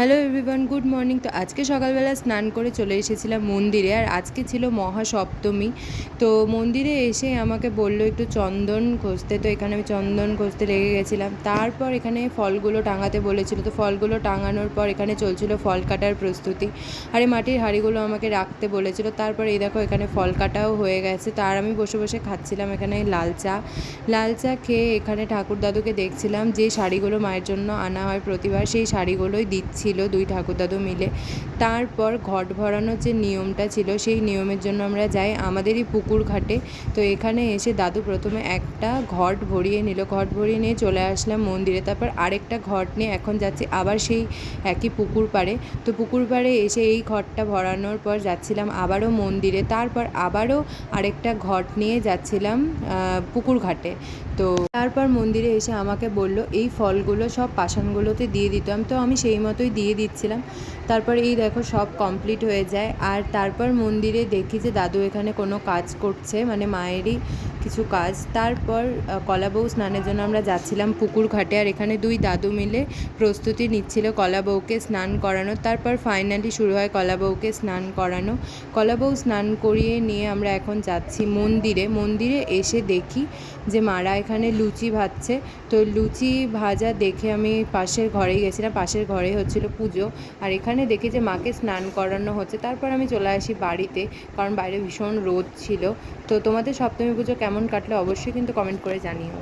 Hello everyone, good morning. তো আজকে সকালবেলা স্নান করে চলে এসেছিলাম মন্দিরে, আর আজকে ছিল মহাসপ্তমী। তো মন্দিরে এসে আমাকে বললো একটু চন্দন ঘষতে, তো এখানে আমি চন্দন ঘষতে লেগে গেছিলাম। তারপর এখানে ফলগুলো টাঙাতে বলেছিল, তো ফলগুলো টাঙানোর পর এখানে চলছিল ফল কাটার প্রস্তুতি। আর এই মাটির হাঁড়িগুলো আমাকে রাখতে বলেছিল। তারপর এই দেখো এখানে ফল কাটাও হয়ে গেছে। তার আমি বসে বসে খাচ্ছিলাম এখানে লাল চা খেয়ে এখানে ঠাকুর দাদুকে দেখছিলাম, যে শাড়িগুলো মায়ের জন্য আনা হয় প্রতিবার, সেই শাড়িগুলোই দিচ্ছিল দুই ঠাকুর দাদু মিলে। তারপর ঘট ভরানোর যে নিয়মটা ছিল, সেই নিয়মের জন্য আমরা যাই আমাদেরই পুকুর ঘাটে। তো এখানে এসে দাদু প্রথমে একটা ঘট ভরিয়ে নিল, ঘট ভরিয়ে নিয়ে চলে আসলাম মন্দিরে। তারপর আরেকটা ঘট নিয়ে এখন যাচ্ছি আবার সেই একই পুকুর পাড়ে। তো পুকুর পাড়ে এসে এই ঘটটা ভরানোর পর যাচ্ছিলাম আবারও মন্দিরে। তারপর আবারও আরেকটা ঘট নিয়ে যাচ্ছিলাম পুকুর ঘাটে। তো তারপর মন্দিরে এসে আমাকে বলল এই ফলগুলো সব পাষাণগুলোতে দিয়ে দিতাম, তো আমি সেই মতোই দিয়ে দিচ্ছিলাম। তারপর এই দেখো সব কমপ্লিট হয়ে যায়। আর তারপর মন্দিরে দেখি যে দাদু এখানে কোনো কাজ করছে, মানে মায়েরই কিছু কাজ। তারপর কলা বউ স্নানের জন্য আমরা যাচ্ছিলাম পুকুর ঘাটে, আর এখানে দুই দাদু মিলে প্রস্তুতি নিচ্ছিল কলা বউকে স্নান করানো। তারপর ফাইনালি শুরু হয় কলা বউকে স্নান করানো। কলা বউ স্নান করিয়ে নিয়ে আমরা এখন যাচ্ছি মন্দিরে এসে দেখি যে মারা এখানে লুচি ভাজছে। তো লুচি ভাজা দেখে আমি পাশের ঘরেই গেছিলাম, পাশের ঘরে হচ্ছিল পুজো। আর এখানে দেখি যে মাকে স্নান করানো হচ্ছে। তারপর আমি চলে আসি বাড়িতে, কারণ বাইরে ভীষণ রোদ ছিল। তো তোমাদের সপ্তমী পুজো কেমন কাটলো অবশ্যই কিন্তু কমেন্ট করে জানিও।